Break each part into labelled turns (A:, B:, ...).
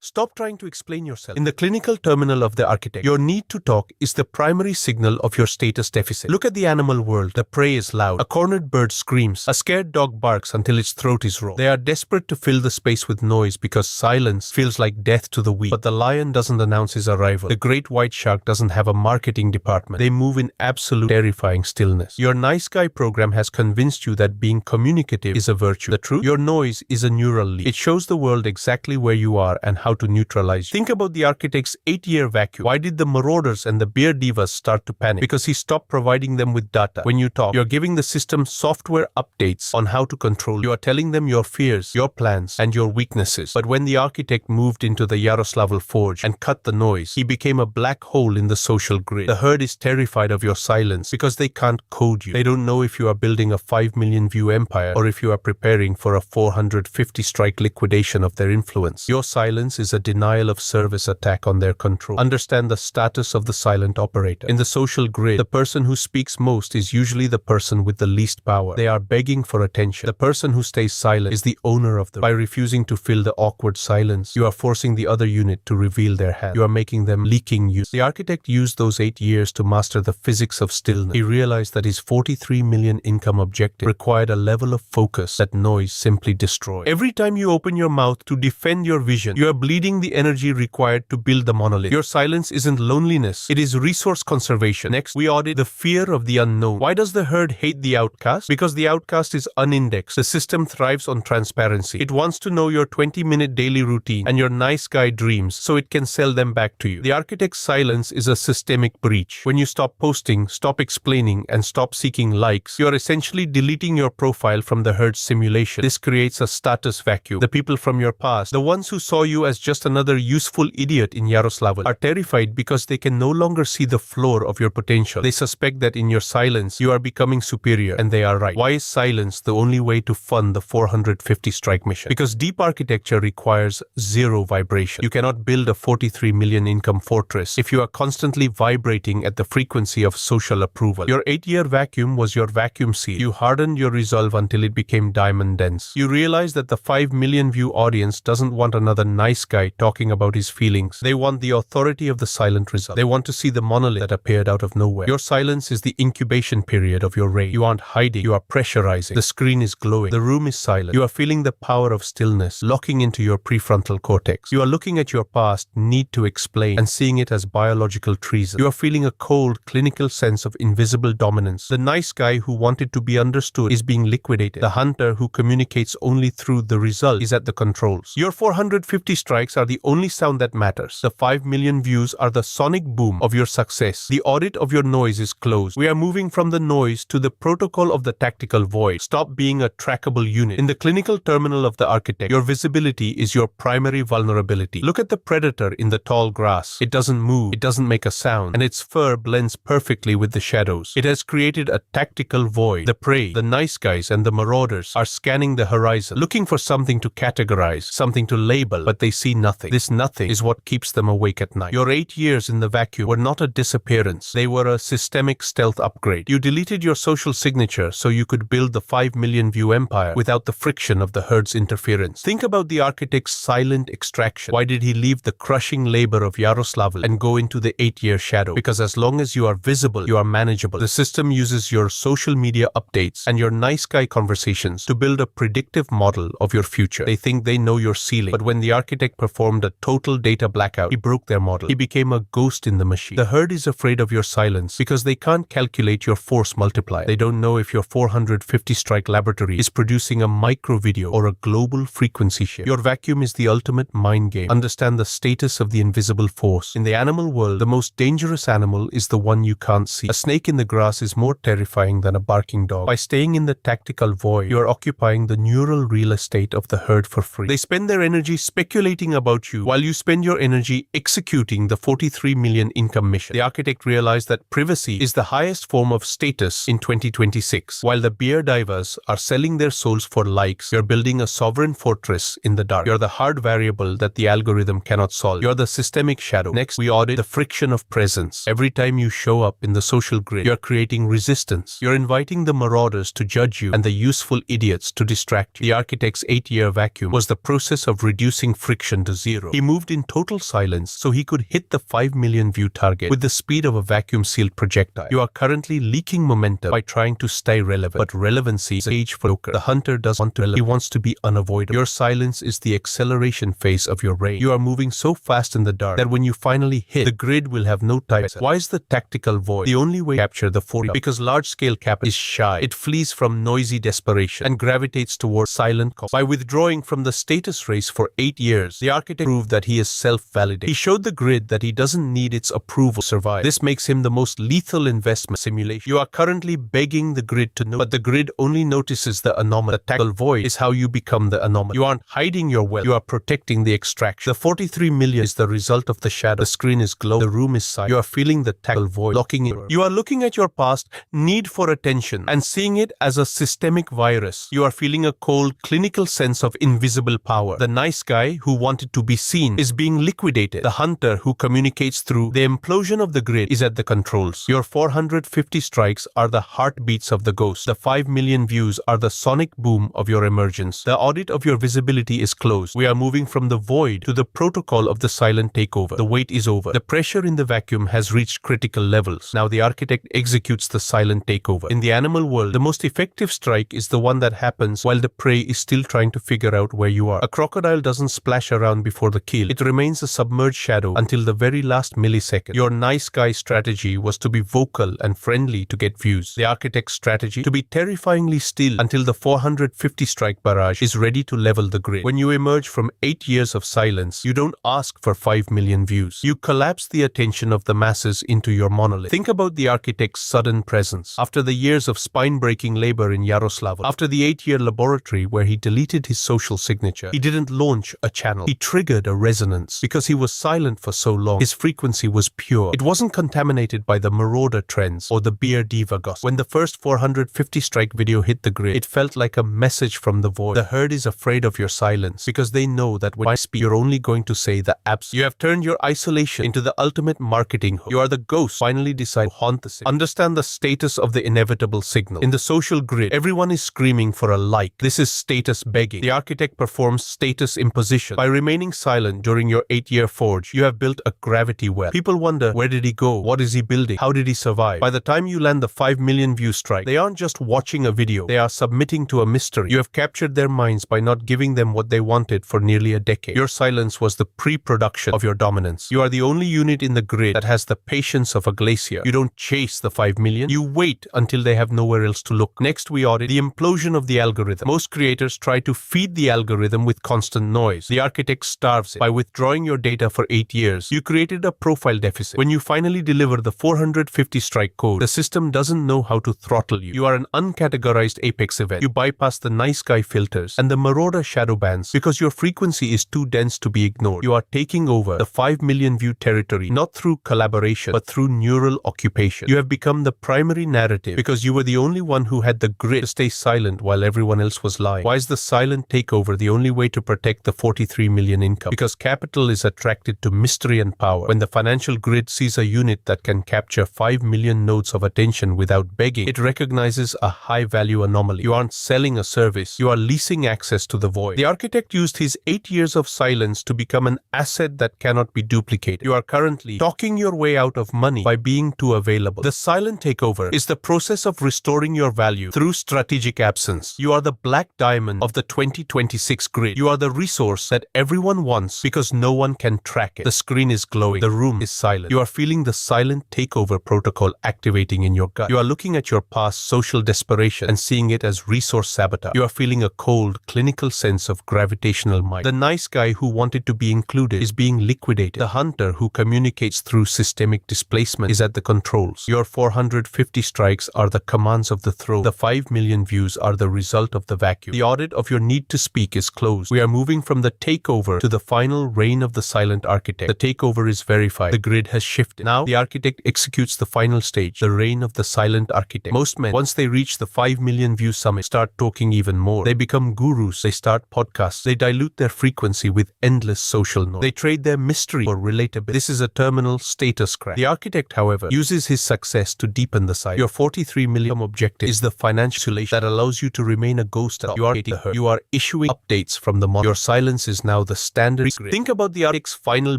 A: Stop trying to explain yourself. In the clinical terminal of the architect, your need to talk is the primary signal of your status deficit. Look at the animal world. The prey is loud. A cornered bird screams. A scared dog barks until its throat is raw. They are desperate to fill the space with noise because silence feels like death to the weak. But the lion doesn't announce his arrival. The great white shark doesn't have a marketing department. They move in absolute terrifying stillness. Your nice guy program has convinced you that being communicative is a virtue. The truth? Your noise is a neural leak. It shows the world exactly where you are and how to neutralize you. Think about the architect's 8-year vacuum. Why did the marauders and the beer divas start to panic? Because he stopped providing them with data. When you talk, you're giving the system software updates on how to control you. You are telling them your fears, your plans, and your weaknesses. But when the architect moved into the Yaroslavl Forge and cut the noise, he became a black hole in the social grid. The herd is terrified of your silence because they can't code you. They don't know if you are building a 5 million view empire or if you are preparing for a 450 strike liquidation of their influence. Your silence is a denial of service attack on their control. Understand the status of the silent operator. In the social grid, the person who speaks most is usually the person with the least power. They are begging for attention. The person who stays silent is the owner of them. By refusing to fill the awkward silence, you are forcing the other unit to reveal their hand. You are making them leaking you. The architect used those 8 years to master the physics of stillness. He realized that his 43 million income objective required a level of focus that noise simply destroyed. Every time you open your mouth to defend your vision, you are bleeding the energy required to build the monolith. Your silence isn't loneliness, it is resource conservation. Next, we audit the fear of the unknown. Why does the herd hate the outcast? Because the outcast is unindexed. The system thrives on transparency. It wants to know your 20-minute daily routine and your nice guy dreams so it can sell them back to you. The architect's silence is a systemic breach. When you stop posting, stop explaining, and stop seeking likes, you are essentially deleting your profile from the herd's simulation. This creates a status vacuum. The people from your past, the ones who saw you as just another useful idiot in Yaroslavl, are terrified because they can no longer see the floor of your potential. They suspect that in your silence, you are becoming superior, and they are right. Why is silence the only way to fund the 450 strike mission? Because deep architecture requires zero vibration. You cannot build a 43 million income fortress if you are constantly vibrating at the frequency of social approval. Your 8-year vacuum was your vacuum seal. You hardened your resolve until it became diamond dense. You realized that the 5 million view audience doesn't want another nice guy talking about his feelings. They want the authority of the silent result. They want to see the monolith that appeared out of nowhere. Your silence is the incubation period of your rage. You aren't hiding, you are pressurizing. The screen is glowing. The room is silent. You are feeling the power of stillness locking into your prefrontal cortex. You are looking at your past need to explain and seeing it as biological treason. You are feeling a cold, clinical sense of invisible dominance. The nice guy who wanted to be understood is being liquidated. The hunter who communicates only through the result is at the controls. Your 450 strikes are the only sound that matters. The 5 million views are the sonic boom of your success. The audit of your noise is closed. We are moving from the noise to the protocol of the tactical void. Stop being a trackable unit. In the clinical terminal of the architect, your visibility is your primary vulnerability. Look at the predator in the tall grass. It doesn't move, it doesn't make a sound, and its fur blends perfectly with the shadows. It has created a tactical void. The prey, the nice guys, and the marauders are scanning the horizon, looking for something to categorize, something to label, but they see nothing. This nothing is what keeps them awake at night. Your 8 years in the vacuum were not a disappearance. They were a systemic stealth upgrade. You deleted your social signature so you could build the 5 million view empire without the friction of the herd's interference. Think about the architect's silent extraction. Why did he leave the crushing labor of Yaroslavl and go into the 8-year shadow? Because as long as you are visible, you are manageable. The system uses your social media updates and your nice guy conversations to build a predictive model of your future. They think they know your ceiling, but when the architect performed a total data blackout, he broke their model. He became a ghost in the machine. The herd is afraid of your silence because they can't calculate your force multiplier. They don't know if your 450 strike laboratory is producing a micro video or a global frequency shift. Your vacuum is the ultimate mind game. Understand the status of the invisible force. In the animal world, the most dangerous animal is the one you can't see. A snake in the grass is more terrifying than a barking dog. By staying in the tactical void, you are occupying the neural real estate of the herd for free. They spend their energy speculating about you while you spend your energy executing the 43 million income mission. The architect realized that privacy is the highest form of status in 2026. While the beer divers are selling their souls for likes, you're building a sovereign fortress in the dark. You're the hard variable that the algorithm cannot solve. You're the systemic shadow. Next, we audit the friction of presence. Every time you show up in the social grid, you're creating resistance. You're inviting the marauders to judge you and the useful idiots to distract you. The architect's 8-year vacuum was the process of reducing friction friction to zero. He moved in total silence so he could hit the 5 million view target with the speed of a vacuum-sealed projectile. You are currently leaking momentum by trying to stay relevant, but relevancy is a cage for poker. The hunter doesn't want to relevant. He wants to be unavoidable. Your silence is the acceleration phase of your reign. You are moving so fast in the dark that when you finally hit, the grid will have no time. Why is the tactical void the only way to capture the 40? Because large-scale capital is shy. It flees from noisy desperation and gravitates towards silent cause. By withdrawing from the status race for 8 years, the architect proved that he is self-validated. He showed the grid that he doesn't need its approval to survive. This makes him the most lethal investment simulation. You are currently begging the grid to know, but the grid only notices the anomaly. The tactical void is how you become the anomaly. You aren't hiding your wealth, you are protecting the extraction. The 43 million is the result of the shadow. The screen is glowing, the room is silent. You are feeling the tactical void locking in. You are looking at your past need for attention and seeing it as a systemic virus. You are feeling a cold, clinical sense of invisible power. The nice guy who wanted to be seen is being liquidated. The hunter who communicates through the implosion of the grid is at the controls. Your 450 strikes are the heartbeats of the ghost. The 5 million views are the sonic boom of your emergence. The audit of your visibility is closed. We are moving from the void to the protocol of the silent takeover. The wait is over. The pressure in the vacuum has reached critical levels. Now the architect executes the silent takeover. In the animal world, the most effective strike is the one that happens while the prey is still trying to figure out where you are. A crocodile doesn't splash around before the kill. It remains a submerged shadow until the very last millisecond. Your nice guy strategy was to be vocal and friendly to get views. The architect's strategy to be terrifyingly still until the 450 strike barrage is ready to level the grid. When you emerge from 8 years of silence, you don't ask for 5 million views. You collapse the attention of the masses into your monolith. Think about the architect's sudden presence. After the years of spine-breaking labor in Yaroslavl, after the 8-year laboratory where he deleted his social signature, he didn't launch a channel. He triggered a resonance. Because he was silent for so long, his frequency was pure. It wasn't contaminated by the marauder trends or the beer diva gossip. When the first 450 strike video hit the grid, it felt like a message from the void. The herd is afraid of your silence because they know that when I speak, you're only going to say the absolute. You have turned your isolation into the ultimate marketing hook. You are the ghost finally decide to haunt the city. Understand the status of the inevitable signal. In the social grid, everyone is screaming for a like. This is status begging. The architect performs status imposition. By remaining silent during your 8-year forge, you have built a gravity well. People wonder, where did he go? What is he building? How did he survive? By the time you land the 5 million view strike, they aren't just watching a video. They are submitting to a mystery. You have captured their minds by not giving them what they wanted for nearly a decade. Your silence was the pre-production of your dominance. You are the only unit in the grid that has the patience of a glacier. You don't chase the 5 million. You wait until they have nowhere else to look. Next, we audit the implosion of the algorithm. Most creators try to feed the algorithm with constant noise. The architect starves it. By withdrawing your data for 8 years, you created a profile deficit. When you finally deliver the 450 strike code, the system doesn't know how to throttle you. You are an uncategorized apex event. You bypass the nice guy filters and the marauder shadow bans because your frequency is too dense to be ignored. You are taking over the 5 million view territory, not through collaboration, but through neural occupation. You have become the primary narrative because you were the only one who had the grit to stay silent while everyone else was lying. Why is the silent takeover the only way to protect the 43 million income? Because capital is attracted to mystery and power. When the financial grid sees a unit that can capture 5 million nodes of attention without begging, it recognizes a high-value anomaly. You aren't selling a service, you are leasing access to the void. The architect used his 8 years of silence to become an asset that cannot be duplicated. You are currently talking your way out of money by being too available. The silent takeover is the process of restoring your value through strategic absence. You are the black diamond of the 2026 grid. You are the resource that everyone wants because no one can track it. The screen is glowing. The room is silent. You are feeling the silent takeover protocol activating in your gut. You are looking at your past social desperation and seeing it as resource sabotage. You are feeling a cold, clinical sense of gravitational might. The nice guy who wanted to be included is being liquidated. The hunter who communicates through systemic displacement is at the controls. Your 450 strikes are the commands of the throne. The 5 million views are the result of the vacuum. The audit of your need to speak is closed. We are moving from the takeover to the final reign of the silent architect. The takeover is verified. The grid has shifted. Now, the architect executes the final stage, the reign of the silent architect. Most men, once they reach the 5 million view summit, start talking even more. They become gurus. They start podcasts. They dilute their frequency with endless social noise. They trade their mystery for relatability. This is a terminal status crash. The architect, however, uses his success to deepen the silence. Your 43 million objective is the financial isolation that allows you to remain a ghost. You are issuing updates from the model. Your silence is now now the standard grid. Think about the architect's final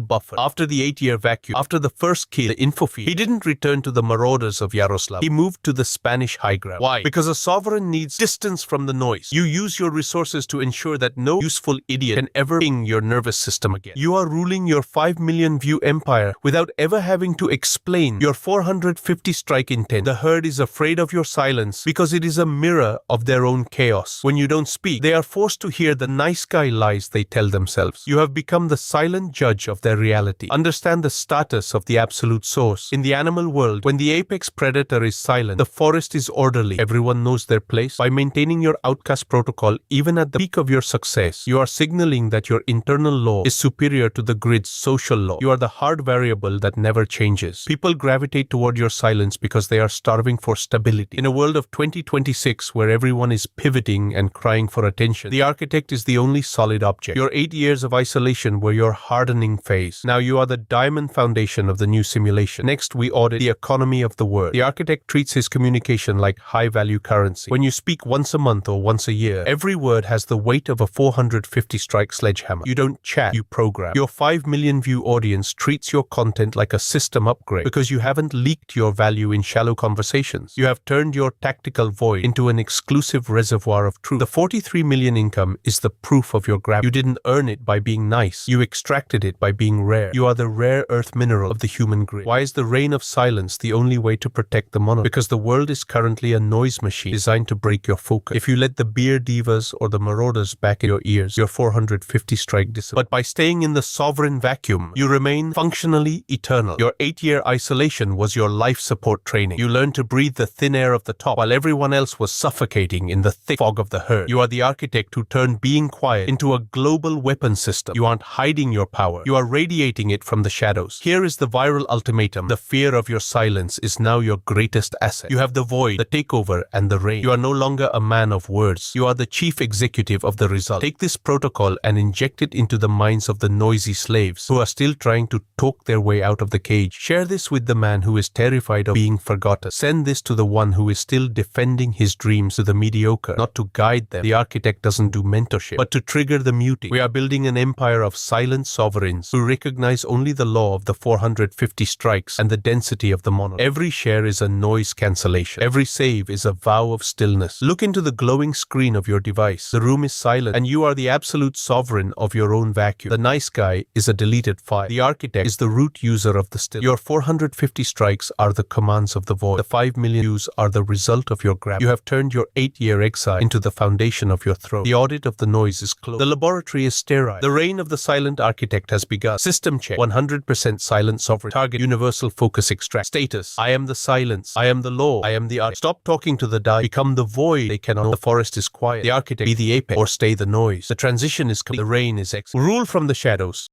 A: buffer. After the 8-year vacuum, after the first kill, the info feed, he didn't return to the marauders of Yaroslav. He moved to the Spanish high ground. Why? Because a sovereign needs distance from the noise. You use your resources to ensure that no useful idiot can ever ping your nervous system again. You are ruling your 5 million view empire without ever having to explain your 450 strike intent. The herd is afraid of your silence because it is a mirror of their own chaos. When you don't speak, they are forced to hear the nice guy lies they tell themselves. You have become the silent judge of their reality. Understand the status of the absolute source. In the animal world, when the apex predator is silent, the forest is orderly. Everyone knows their place. By maintaining your outcast protocol, even at the peak of your success, you are signaling that your internal law is superior to the grid's social law. You are the hard variable that never changes. People gravitate toward your silence because they are starving for stability. In a world of 2026 where everyone is pivoting and crying for attention, the architect is the only solid object. Your 8 years of isolation were your hardening phase. Now you are the diamond foundation of the new simulation. Next, we audit the economy of the word. The architect treats his communication like high-value currency. When you speak once a month or once a year, every word has the weight of a 450-strike sledgehammer. You don't chat, you program. Your 5 million view audience treats your content like a system upgrade because you haven't leaked your value in shallow conversations. You have turned your tactical void into an exclusive reservoir of truth. The 43 million income is the proof of your gravity. You didn't earn it by being nice. You extracted it by being rare. You are the rare earth mineral of the human grid. Why is the reign of silence the only way to protect the monolith? Because the world is currently a noise machine designed to break your focus. If you let the beer divas or the marauders back in your ears, your 450 strike disappears. But by staying in the sovereign vacuum, you remain functionally eternal. Your 8-year isolation was your life support training. You learned to breathe the thin air of the top while everyone else was suffocating in the thick fog of the herd. You are the architect who turned being quiet into a global weapon system. You aren't hiding your power. You are radiating it from the shadows. Here is the viral ultimatum. The fear of your silence is now your greatest asset. You have the void, the takeover, and the reign. You are no longer a man of words. You are the chief executive of the result. Take this protocol and inject it into the minds of the noisy slaves who are still trying to talk their way out of the cage. Share this with the man who is terrified of being forgotten. Send this to the one who is still defending his dreams to the mediocre, not to guide them. The architect doesn't do mentorship, but to trigger the muting. We are building an empire of silent sovereigns who recognize only the law of the 450 strikes and the density of the monolith. Every share is a noise cancellation. Every save is a vow of stillness. Look into the glowing screen of your device. The room is silent, and you are the absolute sovereign of your own vacuum. The nice guy is a deleted file. The architect is the root user of the still. Your 450 strikes are the commands of the void. The 5 million views are the result of your grab. You have turned your 8-year exile into the foundation of your throne. The audit of the noise is closed. The laboratory is sterile. The reign of the silent architect has begun. System check. 100% silent sovereign. Target universal focus extract. Status. I am the silence. I am the law. I am the art. Stop talking to the die. Become the void. They cannot know. The forest is quiet. The architect be the apex or stay the noise. The transition is complete. The reign is exit. Rule from the shadows.